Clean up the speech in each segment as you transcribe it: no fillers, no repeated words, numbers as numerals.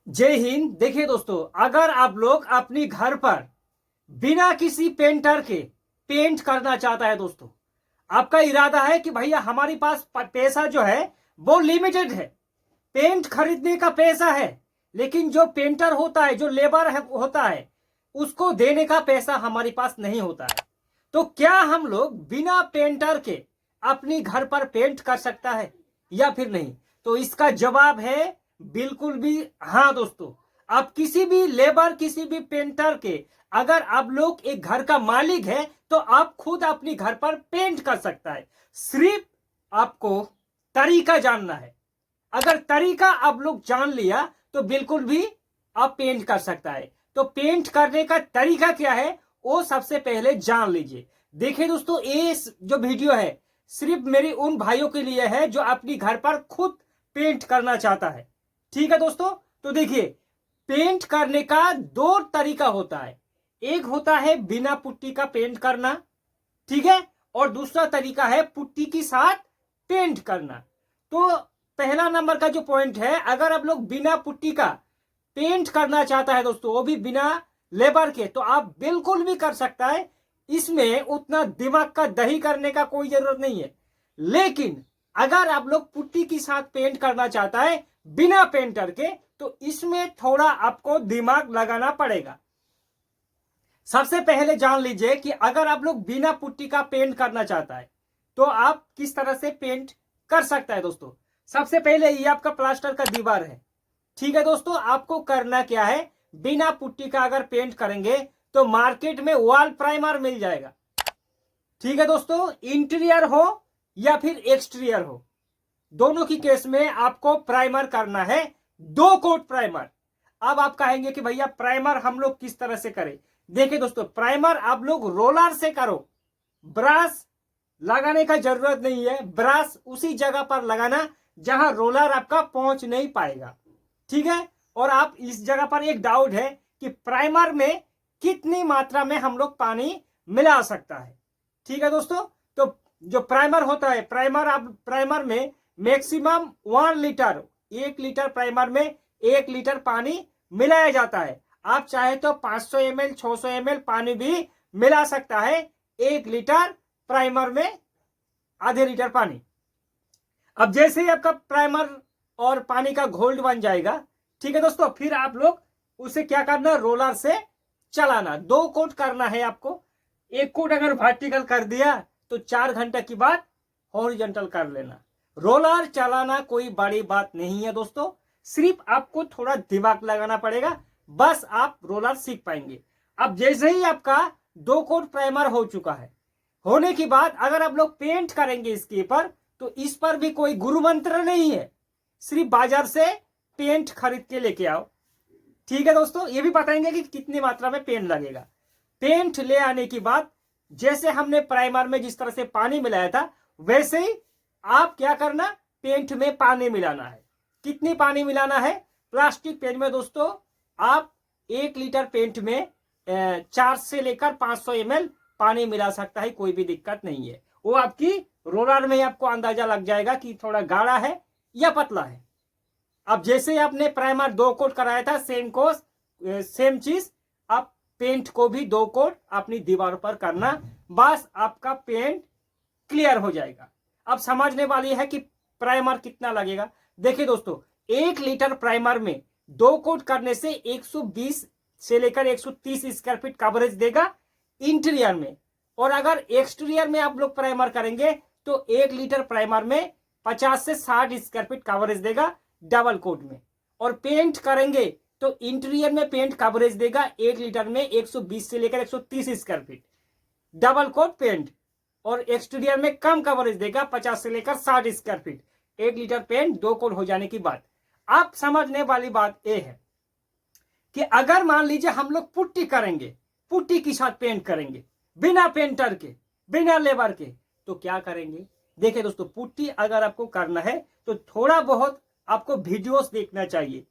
जय हिंद। देखिए दोस्तों, अगर आप लोग अपनी घर पर बिना किसी पेंटर के पेंट करना चाहता है दोस्तों, आपका इरादा है कि भैया हमारे पास पैसा जो है वो लिमिटेड है, पेंट खरीदने का पैसा है, लेकिन जो पेंटर होता है, जो लेबर होता है, उसको देने का पैसा हमारे पास नहीं होता है। तो क्या हम लोग बिना पेंटर के अपनी घर पर पेंट कर सकता है या फिर नहीं? तो इसका जवाब है बिल्कुल भी हाँ दोस्तों। आप किसी भी लेबर, किसी भी पेंटर के, अगर आप लोग एक घर का मालिक है तो आप खुद अपनी घर पर पेंट कर सकता है। सिर्फ आपको तरीका जानना है। अगर तरीका आप लोग जान लिया तो बिल्कुल भी आप पेंट कर सकता है। तो पेंट करने का तरीका क्या है वो सबसे पहले जान लीजिए। देखिए दोस्तों, ये जो वीडियो है सिर्फ मेरी उन भाइयों के लिए है जो अपनी घर पर खुद पेंट करना चाहता है। ठीक है दोस्तों, तो देखिए, पेंट करने का दो तरीका होता है। एक होता है बिना पुट्टी का पेंट करना, ठीक है, और दूसरा तरीका है पुट्टी के साथ पेंट करना। तो पहला नंबर का जो पॉइंट है, अगर आप लोग बिना पुट्टी का पेंट करना चाहता है दोस्तों, वो भी बिना लेबर के, तो आप बिल्कुल भी कर सकता है। इसमें उतना दिमाग का दही करने का कोई जरूरत नहीं है। लेकिन अगर आप लोग पुट्टी के साथ पेंट करना चाहता है बिना पेंटर के, तो इसमें थोड़ा आपको दिमाग लगाना पड़ेगा। सबसे पहले जान लीजिए कि अगर आप लोग बिना पुट्टी का पेंट करना चाहता है तो आप किस तरह से पेंट कर सकता है दोस्तों। सबसे पहले ये आपका प्लास्टर का दीवार है, ठीक है दोस्तों। आपको करना क्या है, बिना पुट्टी का अगर पेंट करेंगे तो मार्केट में वॉल प्राइमर मिल जाएगा, ठीक है दोस्तों। इंटीरियर हो या फिर एक्सटीरियर हो, दोनों की केस में आपको प्राइमर करना है, 2 कोट प्राइमर। अब आप कहेंगे कि भैया प्राइमर हम लोग किस तरह से करें। देखिए दोस्तों, प्राइमर आप लोग रोलर से करो, ब्रश लगाने का जरूरत नहीं है। ब्रश उसी जगह पर लगाना जहां रोलर आपका पहुंच नहीं पाएगा, ठीक है। और आप इस जगह पर एक डाउट है कि प्राइमर में कितनी मात्रा में हम लोग पानी मिला सकता है, ठीक है दोस्तों। तो जो प्राइमर होता है, प्राइमर में मैक्सिमम 1 लीटर, 1 लीटर प्राइमर में 1 लीटर पानी मिलाया जाता है। आप चाहे तो 500 ml 600 ml पानी भी मिला सकता है 1 लीटर प्राइमर में, आधे लीटर पानी। अब जैसे ही आपका प्राइमर और पानी का घोल बन जाएगा, ठीक है दोस्तों, फिर आप लोग उसे क्या करना, रोलर से चलाना। 2 कोट करना है आपको। 1 कोट अगर वर्टिकल कर दिया तो 4 घंटे के बाद हॉरिजॉन्टल कर लेना। रोलर चलाना कोई बड़ी बात नहीं है दोस्तों, सिर्फ आपको थोड़ा दिमाग लगाना पड़ेगा, बस आप रोलर सीख पाएंगे। अब जैसे ही आपका 2 कोट प्राइमर हो चुका है, होने के बाद अगर आप लोग पेंट करेंगे इसके ऊपर, तो इस पर भी कोई गुरु मंत्र नहीं है, सिर्फ बाजार से पेंट खरीद के लेके आओ, ठीक है दोस्तों। ये भी बताएंगे कि कितनी मात्रा में पेंट लगेगा। पेंट ले आने के बाद जैसे हमने प्राइमर में जिस तरह से पानी मिलाया था, वैसे ही आप क्या करना, पेंट में पानी मिलाना है। कितनी पानी मिलाना है, प्लास्टिक पेंट में दोस्तों आप 1 लीटर पेंट में 4 से लेकर 500 ml पानी मिला सकता है, कोई भी दिक्कत नहीं है। वो आपकी रोलर में आपको अंदाजा लग जाएगा कि थोड़ा गाढ़ा है या पतला है। अब जैसे आपने प्राइमर 2 कोट कराया था, सेम चीज आप पेंट को भी 2 कोट अपनी दीवार पर करना, बस आपका पेंट क्लियर हो जाएगा। अब समझने वाली है कि प्राइमर कितना लगेगा। देखिए दोस्तों, 1 लीटर प्राइमर में 2 कोट करने से 120 से लेकर 130 स्क्वायर फीट कवरेज देगा इंटीरियर में। और अगर एक्सटीरियर में आप लोग प्राइमर करेंगे तो 1 लीटर प्राइमर में 50 से 60 स्क्वायर फीट कवरेज देगा डबल कोट में। और पेंट करेंगे तो इंटीरियर में पेंट कवरेज देगा 1 लीटर में 120 से लेकर 130 square feet double coat paint, और एक्सटीरियर में कम कवरेज देगा 50 से लेकर 60 square feet 1 litre paint 2 coat हो जाने की बात। आप समझने वाली बात यह है कि अगर मान लीजिए हम लोग पुट्टी करेंगे, पुट्टी के साथ पेंट करेंगे बिना पेंटर के, बिना लेबर के, तो क्या करेंगे। देखिए दोस्तों, पुट्टी अगर आपको करना है तो थोड़ा बहुत आपको वीडियोस देखना चाहिए।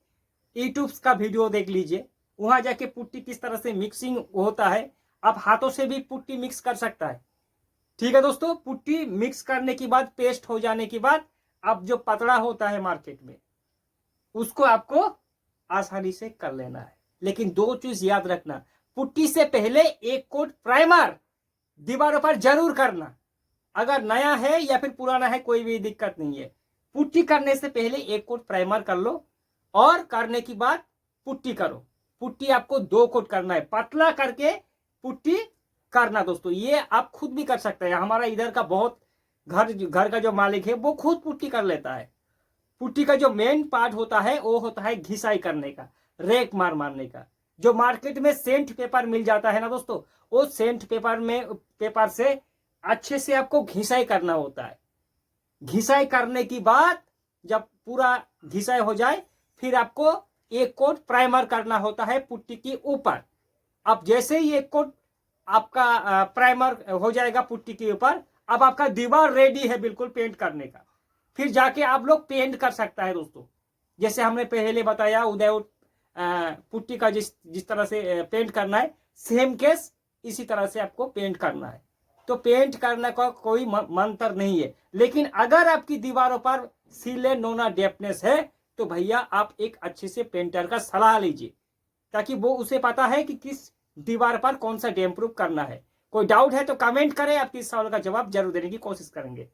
यूट्यूब का वीडियो देख लीजिए, वहां जाके पुट्टी किस तरह से मिक्सिंग होता है। आप हाथों से भी पुट्टी मिक्स कर सकता है, ठीक है दोस्तों। पुट्टी मिक्स करने के बाद, पेस्ट हो जाने के बाद, अब जो पतला होता है मार्केट में, उसको आपको आसानी से कर लेना है। लेकिन दो चीज याद रखना, पुट्टी से पहले एक कोट प्राइमर दीवारों पर जरूर करना। अगर नया है या फिर पुराना है कोई भी दिक्कत नहीं है, पुट्टी करने से पहले एक कोट प्राइमर कर लो और करने के बाद पुट्टी करो। पुट्टी आपको 2 कोट करना है, पतला करके पुट्टी करना दोस्तों। ये आप खुद भी कर सकते हैं। हमारा इधर का बहुत घर का जो मालिक है वो खुद पुट्टी कर लेता है। पुट्टी का जो मेन पार्ट होता है वो होता है घिसाई करने का, रेक मारने का। जो मार्केट में सेंट पेपर मिल जाता है ना दोस्तों, वो सेंट पेपर से अच्छे से आपको घिसाई करना होता है। घिसाई करने की बाद जब पूरा घिसाई हो जाए फिर आपको एक कोट प्राइमर करना होता है पुट्टी के ऊपर। अब जैसे ही एक कोट आपका प्राइमर हो जाएगा पुट्टी के ऊपर, अब आपका दीवार रेडी है बिल्कुल पेंट करने का। फिर जाके आप लोग पेंट कर सकता है दोस्तों। जैसे हमने पहले बताया उदय पुट्टी का जिस तरह से पेंट करना है, सेम केस इसी तरह से आपको पेंट करना है। तो पेंट करने का कोई मंत्र नहीं है। लेकिन अगर आपकी दीवारों पर सीले नोना डेप्थनेस है तो भैया आप एक अच्छे से पेंटर का सलाह लीजिए, ताकि वो उसे पता है कि किस दीवार पर कौन सा डैम्प प्रूफ करना है। कोई डाउट है तो कमेंट करें, आपकी इस सवाल का जवाब जरूर देने की कोशिश करेंगे।